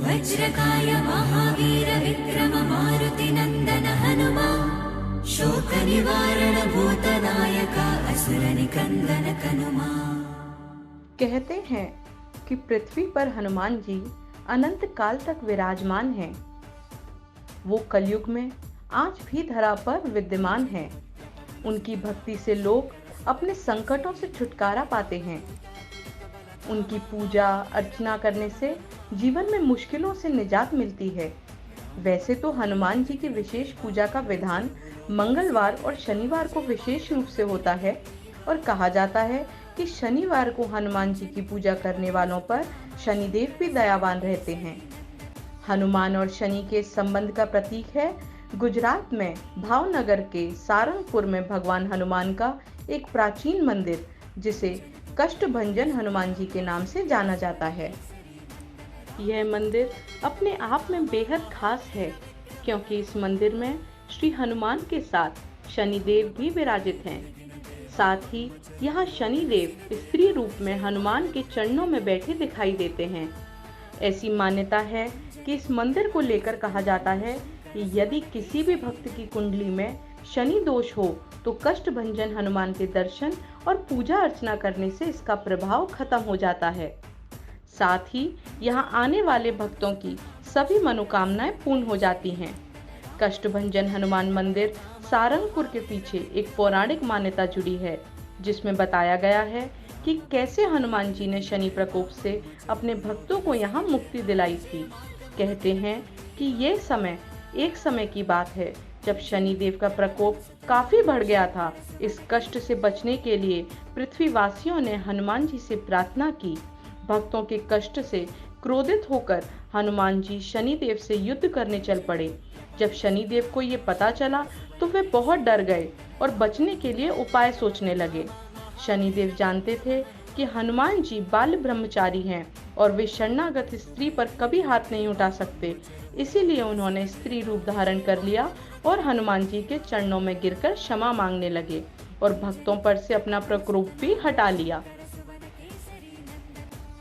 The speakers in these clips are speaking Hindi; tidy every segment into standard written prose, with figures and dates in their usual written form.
वज्रकाय महावीर विक्रम मारुति नंदन हनुमान, शोक निवारण भूतनायका असुर निकंदन कनुमा। कहते हैं कि पृथ्वी पर हनुमान जी अनंत काल तक विराजमान हैं। वो कलयुग में आज भी धरा पर विद्यमान हैं। उनकी भक्ति से लोग अपने संकटों से छुटकारा पाते हैं। उनकी पूजा अर्चना करने से जीवन में मुश्किलों से निजात मिलती है। वैसे तो हनुमान जी की विशेष पूजा का विधान मंगलवार और शनिवार को विशेष रूप से होता है और कहा जाता है कि शनिवार को हनुमान जी की पूजा करने वालों पर शनिदेव भी दयावान रहते हैं। हनुमान और शनि के संबंध का प्रतीक है गुजरात में भावनगर के सारंगपुर में भगवान हनुमान का एक प्राचीन मंदिर, जिसे कष्टभंजन हनुमान जी के नाम से जाना जाता है। यह मंदिर अपने आप में बेहद खास है, क्योंकि इस मंदिर में श्री हनुमान के साथ शनिदेव भी विराजित हैं। साथ ही यहाँ शनिदेव स्त्री रूप में हनुमान के चरणों में बैठे दिखाई देते हैं। ऐसी मान्यता है कि इस मंदिर को लेकर कहा जाता है कि यदि किसी भी भक्त की कुंडली में शनि दोष हो तो कष्टभंजन हनुमान के दर्शन और पूजा अर्चना करने से इसका प्रभाव खत्म हो जाता है। साथ ही यहाँ आने वाले भक्तों की सभी मनोकामनाएं पूर्ण हो जाती हैं। कष्टभंजन हनुमान मंदिर सारंगपुर के पीछे एक पौराणिक मान्यता जुड़ी है, जिसमें बताया गया है कि कैसे हनुमान जी ने शनि प्रकोप से अपने भक्तों को यहाँ मुक्ति दिलाई थी। कहते हैं कि ये एक समय की बात है जब शनिदेव का प्रकोप काफी बढ़ गया था। इस कष्ट से बचने के लिए पृथ्वीवासियों ने हनुमान जी से प्रार्थना की। भक्तों के कष्ट से क्रोधित होकर हनुमान जी शनिदेव से युद्ध करने चल पड़े। जब शनिदेव को ये पता चला तो वे बहुत डर गए और बचने के लिए उपाय सोचने लगे। शनिदेव जानते थे कि हनुमान जी बाल ब्रह्मचारी हैं और वे शरणागत स्त्री पर कभी हाथ नहीं उठा सकते। इसीलिए उन्होंने स्त्री रूप धारण कर लिया और हनुमान जी के चरणों में गिरकर क्षमा मांगने लगे और भक्तों पर से अपना प्रकोप भी हटा लिया।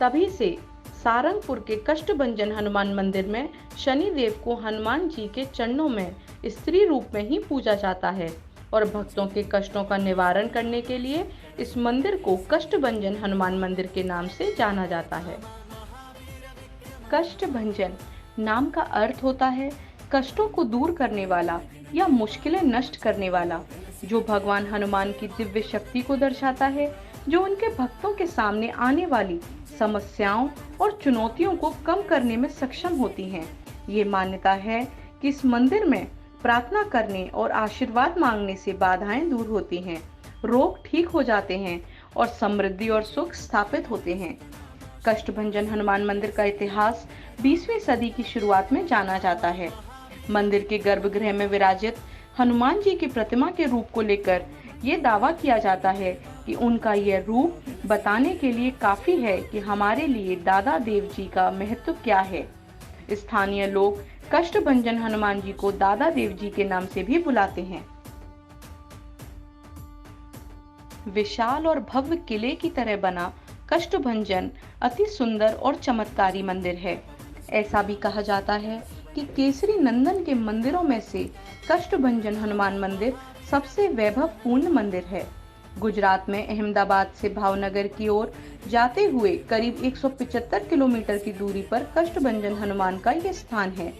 तभी से सारंगपुर के कष्टभंजन हनुमान मंदिर में शनिदेव को हनुमान जी के चरणों में स्त्री रूप में ही पूजा जाता है और भक्तों के कष्टों का निवारण करने के लिए इस मंदिर को कष्टभंजन हनुमान मंदिर के नाम से जाना जाता है। कष्टभंजन नाम का अर्थ होता है कष्टों को दूर करने वाला या मुश्किलें नष्ट करने वाला, जो भगवान हनुमान की दिव्य शक्ति को दर्शाता है, जो उनके भक्तों के सामने आने वाली समस्याओं और चुनौतियों को कम करने में सक्षम होती हैं। ये मान्यता है कि इस मंदिर में प्रार्थना करने और आशीर्वाद मांगने से बाधाएं दूर होती हैं, रोग ठीक हो जाते हैं और समृद्धि और सुख स्थापित होते हैं। कष्टभंजन हनुमान मंदिर का इतिहास 20वीं सदी की शुरुआत में जाना जाता है। मंदिर के गर्भगृह में विराजित हनुमान जी की प्रतिमा के रूप को लेकर ये दावा किया जाता है कि उनका यह रूप बताने के लिए काफी है कि हमारे लिए दादा देव जी का महत्व क्या है। स्थानीय लोग कष्टभंजन हनुमान जी को दादा देव जी के नाम से भी बुलाते हैं। विशाल और भव्य किले की तरह बना कष्टभंजन अति सुंदर और चमत्कारी मंदिर है। ऐसा भी कहा जाता है कि केसरी नंदन के मंदिरों में से कष्टभंजन हनुमान मंदिर सबसे वैभवपूर्ण मंदिर है। गुजरात में अहमदाबाद से भावनगर की ओर जाते हुए करीब 175 किलोमीटर की दूरी पर कष्टभंजन हनुमान का यह स्थान है।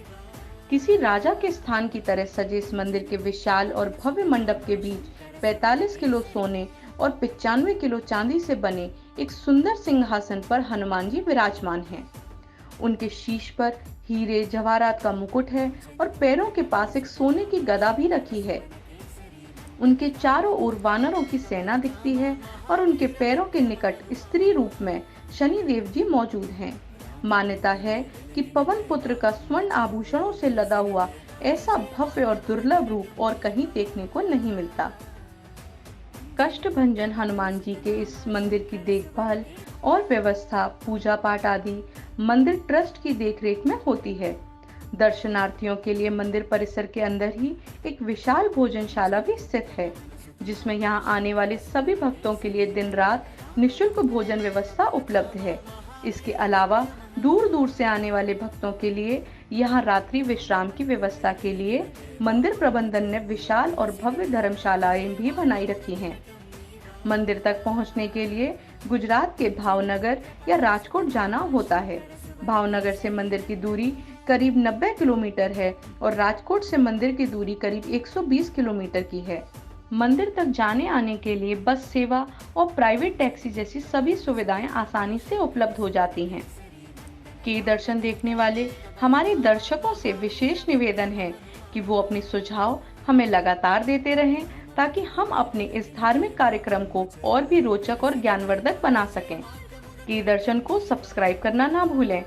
किसी राजा के स्थान की तरह सजे इस मंदिर के विशाल और भव्य मंडप के बीच 45 किलो सोने और 95 किलो चांदी से बने एक सुंदर सिंहासन पर हनुमान जी विराजमान हैं। उनके शीश पर हीरे जवाहरात का मुकुट है और पैरों के पास एक सोने की गदा भी रखी है। उनके चारों ओर वानरों की सेना दिखती है और उनके पैरों के निकट स्त्री रूप में शनिदेव जी मौजूद हैं। मान्यता है कि पवन पुत्र का स्वर्ण आभूषणों से लदा हुआ ऐसा भव्य और दुर्लभ रूप और कहीं देखने को नहीं मिलता। कष्टभंजन हनुमान जी के इस मंदिर की देखभाल और व्यवस्था पूजा पाठ आदि मंदिर ट्रस्ट की देखरेख में होती है। दर्शनार्थियों के लिए मंदिर परिसर के अंदर ही एक विशाल भोजनशाला भी स्थित है, जिसमें यहाँ आने वाले सभी भक्तों के लिए दिन रात निःशुल्क भोजन व्यवस्था उपलब्ध है। इसके अलावा दूर दूर से आने वाले भक्तों के लिए यहाँ रात्रि विश्राम की व्यवस्था के लिए मंदिर प्रबंधन ने विशाल और भव्य धर्मशालाएं भी बनाई रखी हैं। मंदिर तक पहुंचने के लिए गुजरात के भावनगर या राजकोट जाना होता है। भावनगर से मंदिर की दूरी करीब 90 किलोमीटर है और राजकोट से मंदिर की दूरी करीब 120 किलोमीटर की है। मंदिर तक जाने आने के लिए बस सेवा और प्राइवेट टैक्सी जैसी सभी सुविधाएं आसानी से उपलब्ध हो जाती हैं। के दर्शन देखने वाले हमारे दर्शकों से विशेष निवेदन है कि वो अपने सुझाव हमें लगातार देते रहें ताकि हम अपने इस धार्मिक कार्यक्रम को और भी रोचक और ज्ञानवर्धक बना सकें। के दर्शन को सब्सक्राइब करना ना भूलें।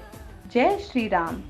जय श्री राम।